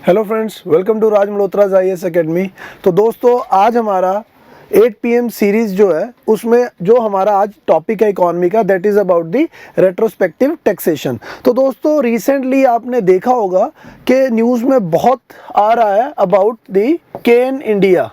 Hello friends, welcome to Raj Malhotra's IAS academy. तो दोस्तों, आज हमारा 8 PM सीरीज़ जो है उसमें जो हमारा आज टॉपिक है इकोनॉमी का, that is about the retrospective taxation. तो दोस्तों, रिसेंटली आपने देखा होगा कि न्यूज़ में बहुत आ रहा है about the Cairn India.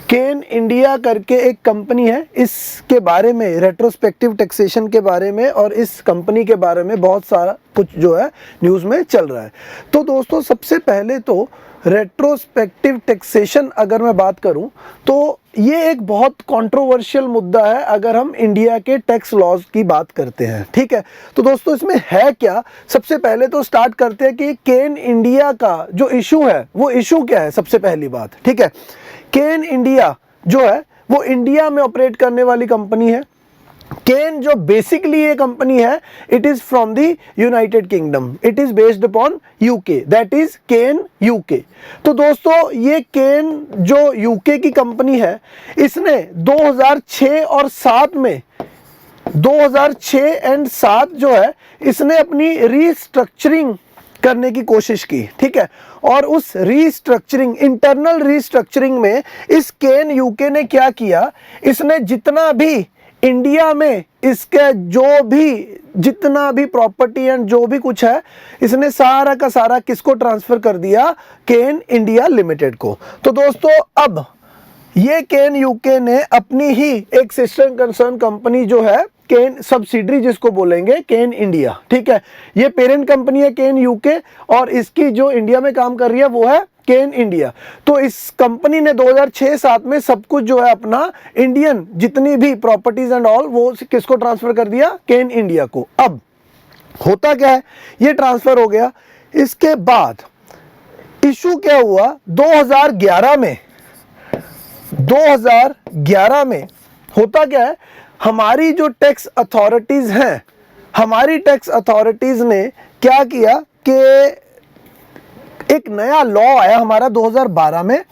Cairn India करके एक कंपनी है, इसके बारे में रेट्रोस्पेक्टिव टैक्सेशन के बारे में और इस कंपनी के बारे में बहुत सारा कुछ जो है न्यूज़ में चल रहा है। तो दोस्तों, सबसे पहले तो रेट्रोस्पेक्टिव टैक्सेशन अगर मैं बात करूं तो ये एक बहुत कंट्रोवर्शियल मुद्दा है अगर हम इंडिया के टैक्स लॉज की बात करते हैं। ठीक है, तो दोस्तों इसमें है क्या, सबसे पहले तो स्टार्ट करते हैं कि केन इंडिया का जो इशू है वो इशू क्या है। सबसे पहली बात, ठीक है, केन इंडिया जो है वो इंडिया में ऑपरेट करने वाली कंपनी है। केन जो बेसिकली ये कंपनी है, it is from the United Kingdom, it is based upon UK, that is Cairn UK. तो दोस्तों, ये केन जो यूके की कंपनी है, इसने 2006 और 7 में 2006 एंड 7 जो है इसने अपनी रीस्ट्रक्चरिंग करने की कोशिश की। ठीक है, और उस रीस्ट्रक्चरिंग, इंटरनल रीस्ट्रक्चरिंग में इस केन यूके ने क्या किया, इसने जितना भी इंडिया में इसके जितना भी प्रॉपर्टी एंड जो भी कुछ है, इसने सारा का सारा किसको ट्रांसफर कर दिया, केन इंडिया लिमिटेड को। तो दोस्तों, अब ये केन यूके ने अपनी ही एक सिस्टर कंसर्न कंपनी जो है केन सब्सिडरी जिसको बोलेंगे केन इंडिया, ठीक है, ये पेरेंट कंपनी है केन यूके और इसकी जो इंडिया में काम कर रही है वो है केन इंडिया। तो इस कंपनी ने 2006-7 में सब कुछ जो है अपना इंडियन जितनी भी प्रॉपर्टीज एंड ऑल वो किसको ट्रांसफर कर दिया, केन इंडिया को। अब होता क्या है, ये ट्रांसफर हो गया, इसके बाद इशू क्या हुआ, 2011 में होता क्या है, हमारी जो टैक्स अथॉरिटीज हैं, हमारी टैक्स अथॉरिटीज ने क्या किया कि एक नया लॉ आया हमारा 2012 में,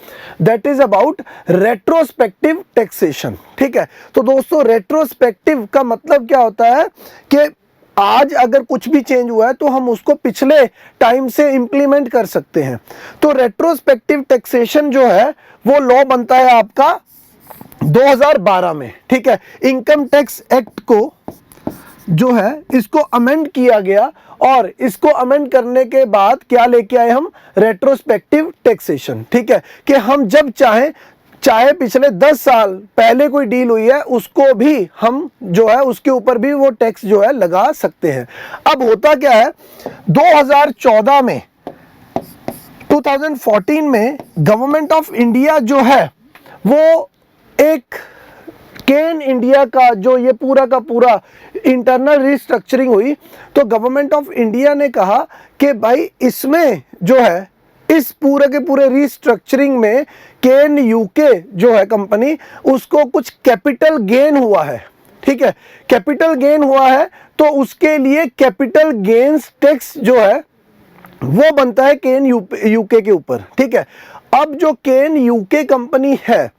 that is about retrospective taxation. ठीक है, तो दोस्तों, रेट्रोस्पेक्टिव का मतलब क्या होता है कि आज अगर कुछ भी चेंज हुआ है तो हम उसको पिछले टाइम से इंप्लीमेंट कर सकते हैं। तो रेट्रोस्पेक्टिव टैक्सेशन जो है वो लॉ बनता है आपका 2012 में। ठीक है, इनकम टैक्स एक्ट को जो है इसको अमेंड किया गया और इसको अमेंड करने के बाद क्या लेके आए हम, रेट्रोस्पेक्टिव टैक्सेशन। ठीक है, कि हम जब चाहे पिछले 10 साल पहले कोई डील हुई है उसको भी हम जो है उसके ऊपर भी वो टैक्स जो है लगा सकते हैं। अब होता क्या है, 2014 में 2014 में गवर्नमेंट ऑफ इंडिया जो है वो एक केन इंडिया का जो ये पूरा का पूरा इंटरनल रिस्ट्रक्चरिंग हुई, तो गवर्नमेंट ऑफ इंडिया ने कहा कि भाई इसमें जो है इस पूरे के पूरे रिस्ट्रक्चरिंग में केन यूके जो है कंपनी, उसको कुछ कैपिटल गेन हुआ है। ठीक है, कैपिटल गेन हुआ है तो उसके लिए कैपिटल गेन्स टैक्स जो है वो बनता है केन यूके के ऊपर। ठीक है, अब जो केन यूके कंपनी है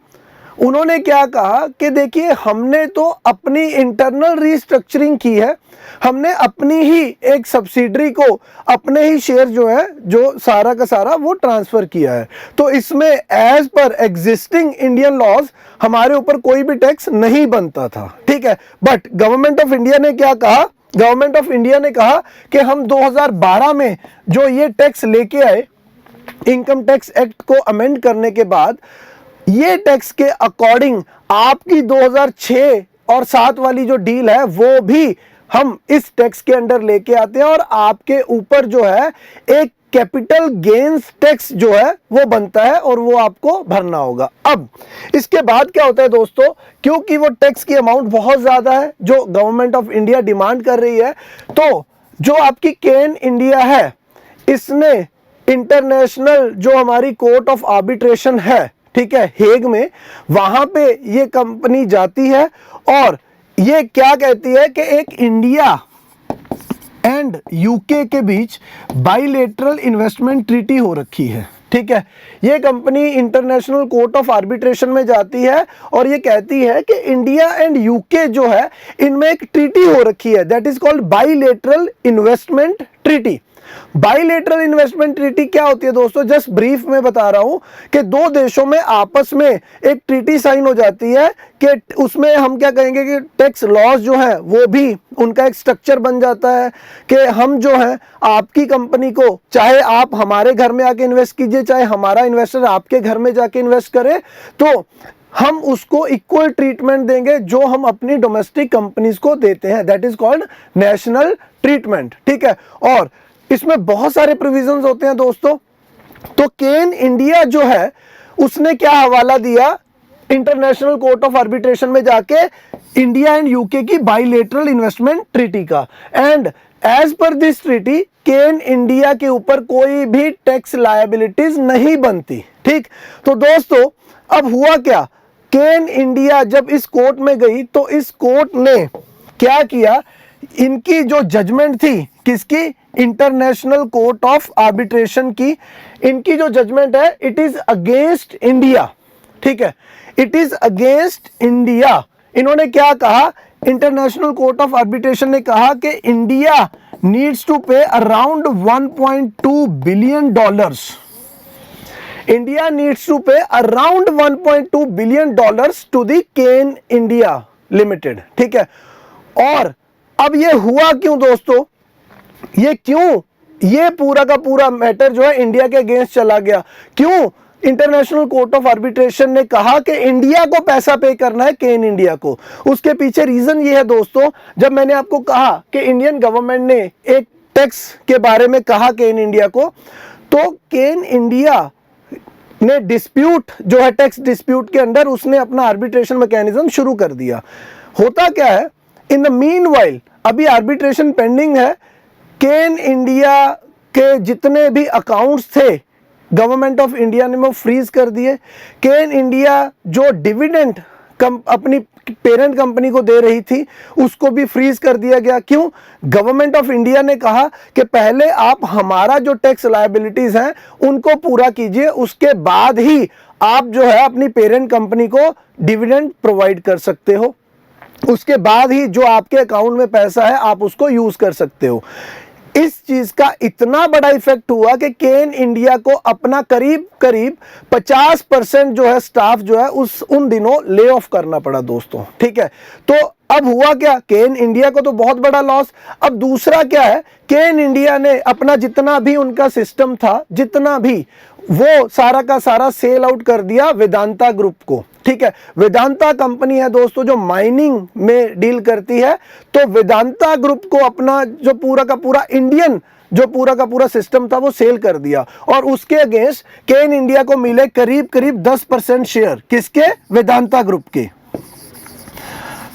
उन्होंने क्या कहा कि देखिए, हमने तो अपनी इंटरनल रीस्ट्रक्चरिंग की है, हमने अपनी ही एक सब्सिडरी को अपने ही शेयर जो है जो सारा का सारा वो ट्रांसफर किया है, तो इसमें as per existing Indian laws हमारे ऊपर कोई भी टैक्स नहीं बनता था। ठीक है, बट गवर्नमेंट ऑफ इंडिया ने क्या कहा, गवर्नमेंट ऑफ इंडिया ने कहा कि हम 2012 में जो ये टैक्स लेके आए, इनकम टैक्स एक्ट को अमेंड करने के बाद, ये टैक्स के अकॉर्डिंग आपकी 2006 और 7 वाली जो डील है वो भी हम इस टैक्स के अंडर लेके आते हैं और आपके ऊपर जो है एक कैपिटल गेन्स टैक्स जो है वो बनता है और वो आपको भरना होगा। अब इसके बाद क्या होता है दोस्तों, क्योंकि वो टैक्स की अमाउंट बहुत ज्यादा है जो गवर्नमेंट ऑफ इंडिया डिमांड कर रही है, तो जो आपकी केन इंडिया है इसने इंटरनेशनल जो हमारी कोर्ट ऑफ आर्बिट्रेशन है, ठीक है, हेग में, वहां पे ये कंपनी जाती है और ये क्या कहती है कि एक इंडिया एंड यूके के बीच बाइलेटरल इन्वेस्टमेंट ट्रीटी हो रखी है। ठीक है, ये company international court of arbitration में जाती है और ये कहती है कि इंडिया एंड यूके जो है इनमें एक ट्रीटी हो रखी है, that is called bilateral investment treaty. Bilateral investment treaty क्या होती है दोस्तों, जस्ट ब्रीफ में बता रहा हूं कि दो देशों में आपस में एक ट्रीटी साइन हो जाती है कि उसमें हम क्या कहेंगे कि टैक्स लॉज जो है वो भी उनका एक स्ट्रक्चर बन जाता है कि हम जो है आपकी कंपनी को, चाहे आप हमारे घर में आके इन्वेस्ट कीजिए, चाहे हमारा इन्वेस्टर आपके घर में जाके इन्वेस्ट करे, तो हम उसको इक्वल ट्रीटमेंट देंगे जो हम अपनी डोमेस्टिक कंपनीज को देते हैं। That is called national treatment. ठीक है, और इसमें बहुत सारे प्रोविजंस होते हैं दोस्तों। तो केन इंडिया जो है उसने क्या हवाला दिया इंटरनेशनल कोर्ट ऑफ आर्बिट्रेशन में जाके इंडिया एंड यूके की बाइलेटरल इन्वेस्टमेंट ट्रीटी का, and as per this treaty Cairn India के ऊपर कोई भी टैक्स लायबिलिटीज नहीं बनती। ठीक, तो दोस्तों अब हुआ क्या, केन इंडिया जब इस कोर्ट में गई तो इस कोर्ट ने क्या किया, इनकी जो जजमेंट थी, किसकी, इंटरनेशनल कोर्ट ऑफ आर्बिट्रेशन की, इनकी जो जजमेंट है इट इज अगेंस्ट इंडिया। ठीक है, इट इज अगेंस्ट इंडिया। इन्होंने क्या कहा, इंटरनेशनल कोर्ट ऑफ आर्बिट्रेशन ने कहा कि India needs to pay around 1.2 billion dollars, India needs to pay around 1.2 billion dollars to the Cairn India Limited. ठीक है, और अब ये हुआ क्यों दोस्तों, ये क्यों, ये पूरा का पूरा मैटर जो है इंडिया के अगेंस्ट चला गया, क्यों, इंटरनेशनल कोर्ट ऑफ आर्बिट्रेशन ने कहा कि इंडिया को पैसा पे करना है केन इंडिया को। उसके पीछे रीजन ये है दोस्तों, जब मैंने आपको कहा कि इंडियन गवर्नमेंट ने एक टैक्स के बारे में कहा केन इंडिया को, तो केन इंडिया ने डिस्प्यूट जो है टैक्स डिस्प्यूट के अंदर उसने अपना आर्बिट्रेशन मैकेनिज्म शुरू कर दिया। होता क्या है, इन द मीनवाइल अभी आर्बिट्रेशन पेंडिंग है, केन इंडिया के जितने भी अकाउंट्स थे गवर्नमेंट ऑफ इंडिया ने वो फ्रीज कर दिए। केन इंडिया जो डिविडेंड अपनी पेरेंट कंपनी को दे रही थी उसको भी फ्रीज कर दिया गया। क्यों, गवर्नमेंट ऑफ इंडिया ने कहा कि पहले आप हमारा जो टैक्स लायबिलिटीज हैं उनको पूरा कीजिए, उसके बाद ही आप जो है अपनी पेरेंट कंपनी को डिविडेंड प्रोवाइड कर सकते हो, उसके बाद ही जो आपके अकाउंट में पैसा है आप उसको यूज कर सकते हो। इस चीज का इतना बड़ा इफेक्ट हुआ कि केन इंडिया को अपना करीब करीब 50% जो है स्टाफ जो है उन दिनों ले ऑफ करना पड़ा दोस्तों। ठीक है, तो अब हुआ क्या, केन इंडिया को तो बहुत बड़ा लॉस। अब दूसरा क्या है, केन इंडिया ने अपना जितना भी उनका सिस्टम था, जितना भी, वो सारा का सारा सेल आउट कर दिया वेदांता ग्रुप को। ठीक है, वेदांता कंपनी है दोस्तों जो माइनिंग में डील करती है, तो वेदांता ग्रुप को अपना जो पूरा का पूरा इंडियन जो पूरा का पूरा सिस्टम था वो सेल कर दिया, और उसके अगेंस्ट केन इंडिया को मिले करीब करीब 10% शेयर, किसके, वेदांता ग्रुप के।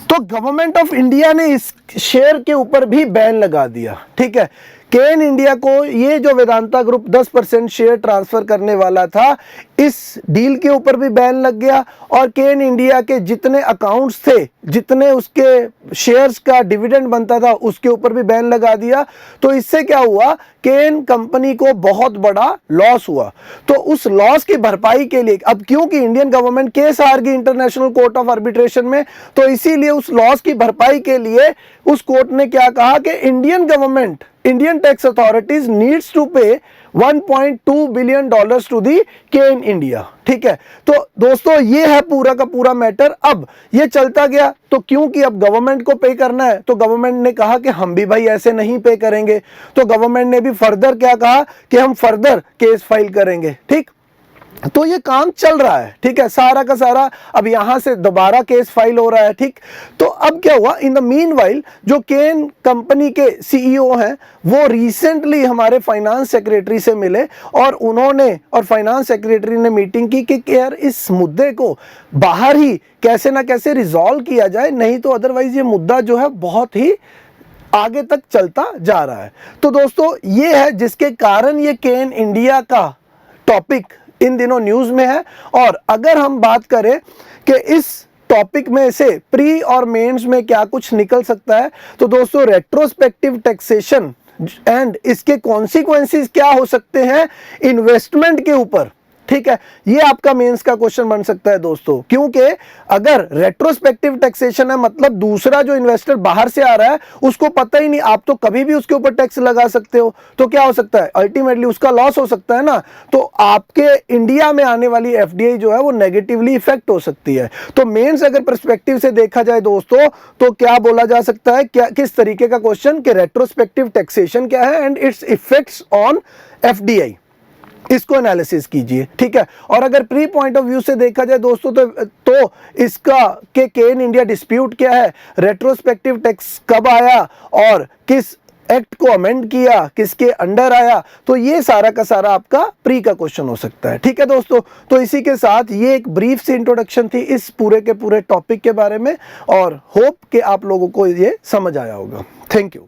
तो गवर्नमेंट ऑफ इंडिया ने इस शेयर के ऊपर भी बैन लगा दिया। ठीक है, केन इंडिया को ये जो वेदांता ग्रुप 10% शेयर ट्रांसफर करने वाला था, इस डील के ऊपर भी बैन लग गया, और केन इंडिया के जितने अकाउंट्स थे, जितने उसके शेयर्स का डिविडेंड बनता था उसके ऊपर भी बैन लगा दिया। तो इससे क्या हुआ, केन कंपनी को बहुत बड़ा लॉस हुआ। तो उस लॉस की भरपाई के लिए अब क्योंकि इंडियन गवर्नमेंट केस हार गई इंटरनेशनल कोर्ट ऑफ आर्बिट्रेशन में, तो इसीलिए उस लॉस की भरपाई के लिए उस कोर्ट ने क्या कहा कि Indian government, Indian tax authorities needs to pay 1.2 billion dollars to the Cairn India. ठीक है, तो दोस्तों ये है पूरा का पूरा मैटर। अब ये चलता गया, तो क्योंकि अब गवर्नमेंट को पे करना है, तो गवर्नमेंट ने कहा कि हम भी भाई ऐसे नहीं पे करेंगे, तो गवर्नमेंट ने भी फर्दर क्या कहा कि हम फर्दर केस फाइल करेंगे। ठीक, तो ये काम चल रहा है। ठीक है, सारा का सारा अब यहां से दोबारा केस फाइल हो रहा है। ठीक, तो अब क्या हुआ, इन द मीनवाइल जो केन कंपनी के सीईओ हैं वो रिसेंटली हमारे फाइनेंस सेक्रेटरी से मिले, और उन्होंने और फाइनेंस सेक्रेटरी ने मीटिंग की कि यार इस मुद्दे को बाहर ही कैसे ना कैसे रिजॉल्व किया जाए, नहीं तो अदरवाइज ये मुद्दा जो है बहुत ही आगे तक चलता जा रहा है। तो दोस्तों ये है जिसके कारण ये केन इंडिया का टॉपिक इन दिनों न्यूज में है। और अगर हम बात करें कि इस टॉपिक में से प्री और मेंस में क्या कुछ निकल सकता है, तो दोस्तों रेट्रोस्पेक्टिव टैक्सेशन एंड इसके कॉन्सिक्वेंसेस क्या हो सकते हैं इन्वेस्टमेंट के ऊपर। ठीक है, ये आपका मेंस का क्वेश्चन बन सकता है दोस्तों, क्योंकि अगर रेट्रोस्पेक्टिव टैक्सेशन है मतलब दूसरा जो इन्वेस्टर बाहर से आ रहा है उसको पता ही नहीं, आप तो कभी भी उसके ऊपर टैक्स लगा सकते हो, तो क्या हो सकता है, अल्टीमेटली उसका लॉस हो सकता है ना। तो आपके इंडिया में आने वाली एफडीआई जो है वो नेगेटिवली इफेक्ट हो सकती है। तो मेंस अगर पर्सपेक्टिव से देखा जाए दोस्तों तो क्या बोला जा सकता है, क्या किस तरीके का क्वेश्चन कि रेट्रोस्पेक्टिव टैक्सेशन क्या है and it's effects on FDI, इसको एनालिसिस कीजिए, ठीक है। और अगर प्री पॉइंट ऑफ व्यू से देखा जाए दोस्तों तो इसका के इन इंडिया डिस्प्यूट क्या है, रेट्रोस्पेक्टिव टैक्स कब आया और किस एक्ट को अमेंड किया, किसके अंडर आया, तो ये सारा का सारा आपका प्री का क्वेश्चन हो सकता है, ठीक है दोस्तों। तो इसी के साथ ये एक ब्रीफ सी इंट्रोडक्शन थी इस पूरे के पूरे टॉपिक के बारे में, और होप कि आप लोगों को ये समझ आया होगा। Thank you.